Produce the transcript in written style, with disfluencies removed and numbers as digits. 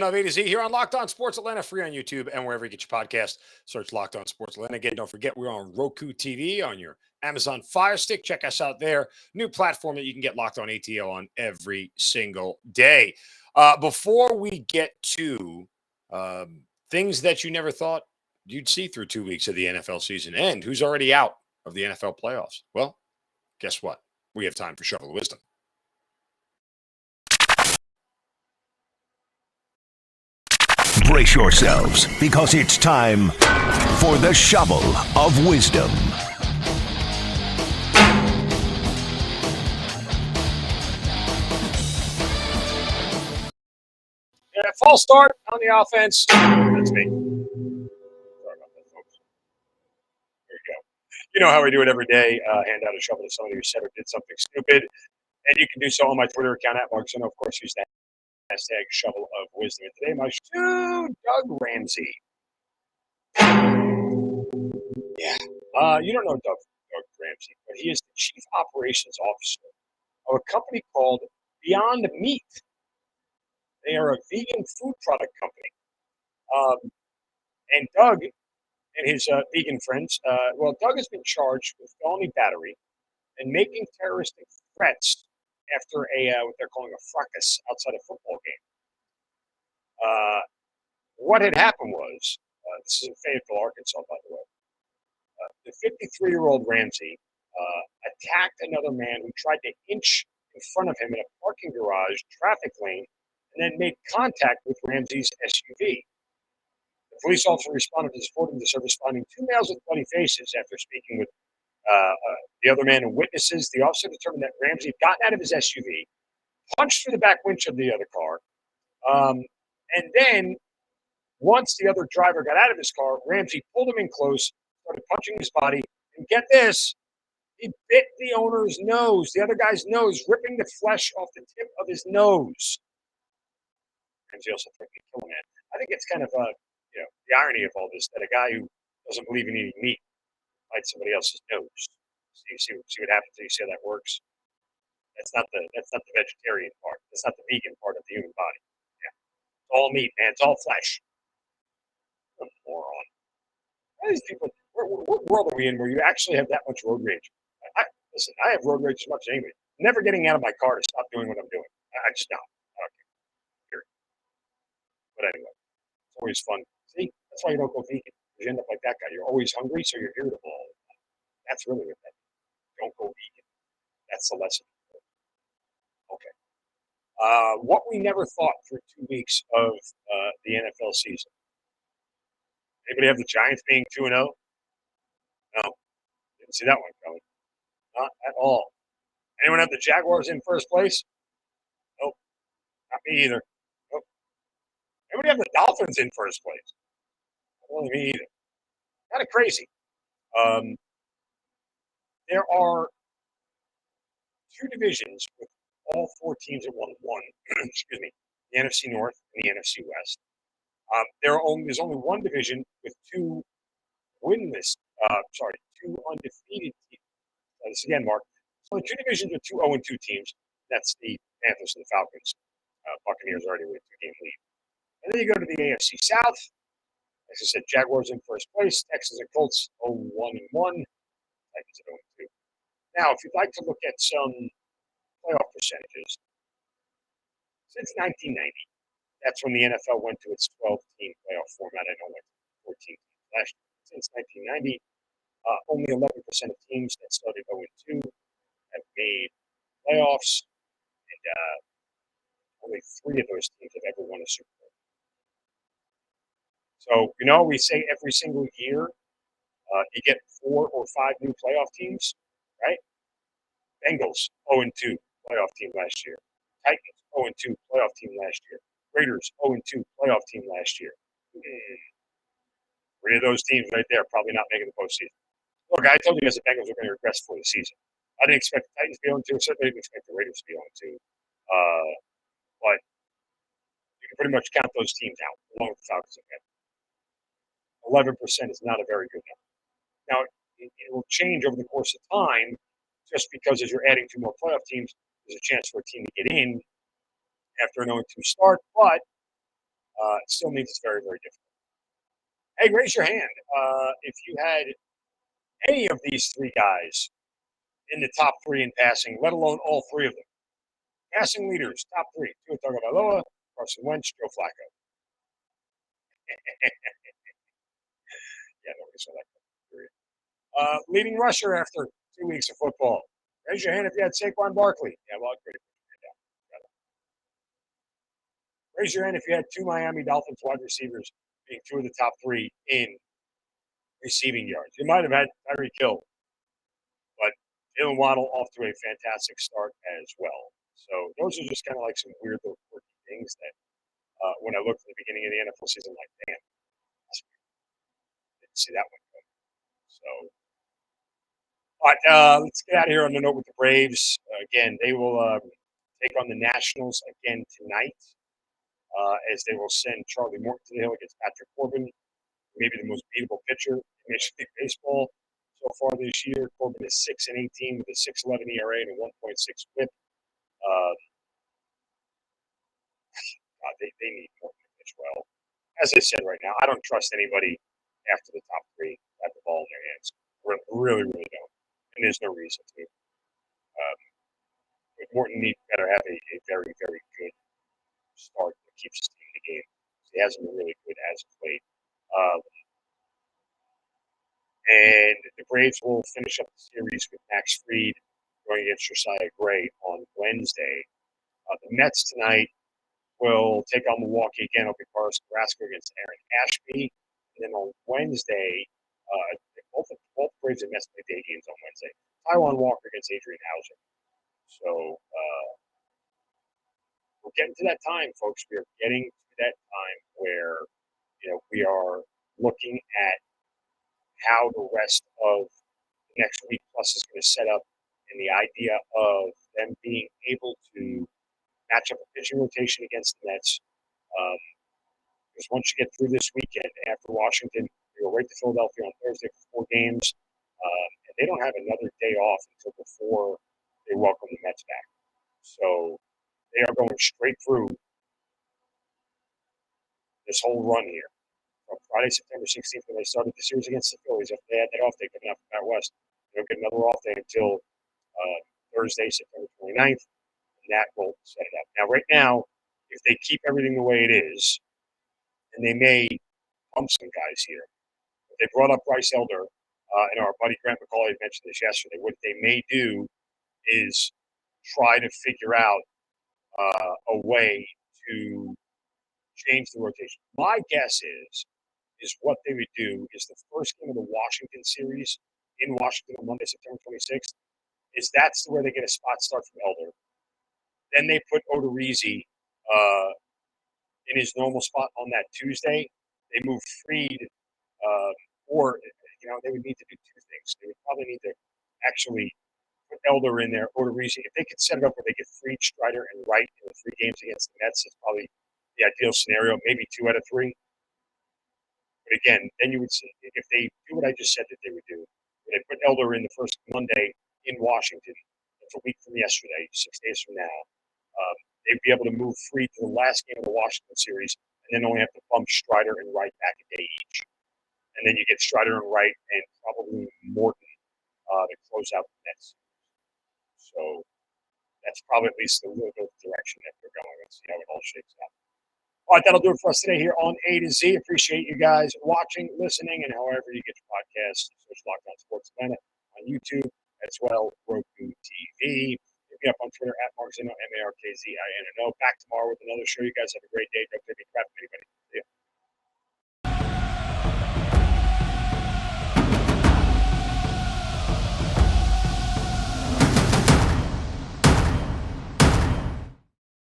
Of A to Z here on Locked On Sports Atlanta, free on YouTube and wherever you get your podcast. Search Locked On Sports Atlanta. Again, don't forget we're on Roku TV on your Amazon Fire Stick. Check us out there. New platform that you can get Locked On ATL on every single day. Before we get to things that you never thought you'd see through 2 weeks of the NFL season and who's already out of the NFL playoffs, well, guess what? We have time for Shovel of Wisdom. Brace yourselves, because it's time for the Shovel of Wisdom. Yeah, false start on the offense. That's me. Sorry about that, folks. There you go. You know how we do it every day. Hand out a shovel to somebody who said or did something stupid. And you can do so on my Twitter account at Mark Zinno. Of course, use that hashtag Shovel of Wisdom. And today, my dude, Doug Ramsey. Yeah. You don't know Doug Ramsey, but he is the Chief Operations Officer of a company called Beyond Meat. They are a vegan food product company. And Doug and his vegan friends, Doug has been charged with felony battery and making terroristic threats after what they're calling a fracas outside a football game. What had happened was, this is in Fayetteville, Arkansas, by the way. The 53-year-old Ramsey attacked another man who tried to inch in front of him in a parking garage traffic lane and then made contact with Ramsey's SUV. The police officer responded to support of the service, finding two males with bloody faces. After speaking with the other man and witnesses, the officer determined that Ramsey had gotten out of his SUV, punched through the back windshield of the other car, and then once the other driver got out of his car, Ramsey pulled him in close, started punching his body, and get this, he bit the owner's nose, the other guy's nose, ripping the flesh off the tip of his nose. Ramsey also threatened to kill a man. I think it's kind of the irony of all this, that a guy who doesn't believe in eating meat bites somebody else's nose. So you see what happens. You see how that works. That's not the vegetarian part. That's not the vegan part of the human body. Yeah, it's all meat, man. It's all flesh. What a moron. Why these people? What world are we in where you actually have that much road rage? Listen, I have road rage as much as anybody. Never getting out of my car to stop doing what I'm doing. I just don't. I don't care. Period. But anyway, it's always fun. See, that's why you don't go vegan. You end up like that guy. You're always hungry, so you're irritable all the time. That's really what that is. Don't go vegan. That's the lesson. Okay. What we never thought through 2 weeks of the NFL season. Anybody have the Giants being 2-0? No. Didn't see that one coming. Not at all. Anyone have the Jaguars in first place? Nope. Not me either. Nope. Anybody have the Dolphins in first place? Not only me either. Kind of crazy. There are two divisions with all four teams at one. Excuse me. The NFC North and the NFC West. There's only one division with two undefeated teams. This again, Mark. So the two divisions with two 0-2 teams. That's the Panthers and the Falcons. Buccaneers already with a 2-game lead. And then you go to the AFC South. As I said, Jaguars in first place. Texans and Colts 0-1-1. Titans at 0-2. Now, if you'd like to look at some playoff percentages, since 1990, that's when the NFL went to its 12-team playoff format. I know, like 14 teams last year. Since 1990, only 11% of teams that started 0-2 have made playoffs, and only 3 of those teams have ever won a Super Bowl. So, we say every single year you get 4 or 5 new playoff teams, right? Bengals 0-2 playoff team last year. Titans 0-2 playoff team last year. Raiders 0-2 playoff team last year. 3 of those teams right there probably not making the postseason. Look, I told you guys the Bengals were going to regress for the season. I didn't expect the Titans to be 0-2. Certainly didn't expect the Raiders to be 0-2. But you can pretty much count those teams out, along with the Falcons again. 11% is not a very good number. Now, it will change over the course of time, just because as you're adding 2 more playoff teams, there's a chance for a team to get in after an 0-2 start. But it still means it's very, very difficult. Hey, raise your hand if you had any of these three guys in the top three in passing, let alone all three of them. Passing leaders, top three: Tua Tagovailoa, Carson Wentz, Joe Flacco. Yeah, nobody saw that. Period. Leading rusher after 2 weeks of football. Raise your hand if you had Saquon Barkley. Yeah, well, great. Raise your hand if you had two Miami Dolphins wide receivers being two of the top three in receiving yards. You might have had Tyreek Hill, but Jalen Waddle off to a fantastic start as well. So those are just kind of like some weird little quirky things that when I looked at the beginning of the NFL season, like, damn, didn't see that one coming. So, but let's get out of here on the note with the Braves. Again, they will take on the Nationals again tonight, as they will send Charlie Morton to the hill against Patrick Corbin, maybe the most beatable pitcher in Major League Baseball so far this year. Corbin is 6-18 with a 6.11 ERA and a 1.6 WHIP. They need Morton to pitch well. As I said right now, I don't trust anybody after the top three have the ball in their hands. Really, really don't. And there's no reason to. But Morton better have a very, very good start that keeps his team in the game. He hasn't been really good as of late. And the Braves will finish up the series with Max Fried going against Josiah Gray on Wednesday. The Mets tonight will take on Milwaukee again. It'll be Carlos Carrasco against Aaron Ashby. And then on Wednesday, both Braves and Mets play day games on Wednesday. Taijuan Walker against Adrian Hauser. So we're getting to that time, folks. We are getting to that time where we are looking at how the rest of the next week plus is going to set up, and the idea of them being able to match up a pitching rotation against the Mets. Because once you get through this weekend after Washington, you go right to Philadelphia on Thursday for 4 games, and they don't have another day off until before they welcome the Mets back. So they are going straight through this whole run here. From Friday, September 16th, when they started the series against the Phillies, if they had that off, they couldn't have out west. They'll get another off day until Thursday, September 29th, and that will set it up. Now, right now, if they keep everything the way it is, and they may pump some guys here. They brought up Bryce Elder, and our buddy Grant McCauley mentioned this yesterday. What they may do is try to figure out a way to change the rotation. My guess is what they would do is the first game of the Washington series in Washington on Monday, September 26th, is that's where they get a spot start from Elder. Then they put Odorizzi in his normal spot on that Tuesday. They move Fried, or they would need to do 2 things. They would probably need to actually put Elder in there, Odorizzi. If they could set it up where they get Fried, Strider, and Wright in the 3 games against the Mets, it's probably the ideal scenario. Maybe 2 out of 3. But again, then you would see if they do what I just said that they would do. They put Elder in the first Monday in Washington. That's a week from yesterday, 6 days from now. They'd be able to move Fried to the last game of the Washington series, and then only have to bump Strider and Wright back a day each. And then you get Strider and Wright and probably Morton to close out the Mets. So that's probably at least a little bit of the direction that they're going. Let's see how it all shakes out. All right, that'll do it for us today here on A to Z. Appreciate you guys watching, listening, and however you get your podcasts. Search Lockdown Sports Atlanta on YouTube as well, Roku TV. Hit me up on Twitter at Mark Zinno, MarkZinno. Back tomorrow with another show. You guys have a great day. Don't take any crap from anybody. See ya.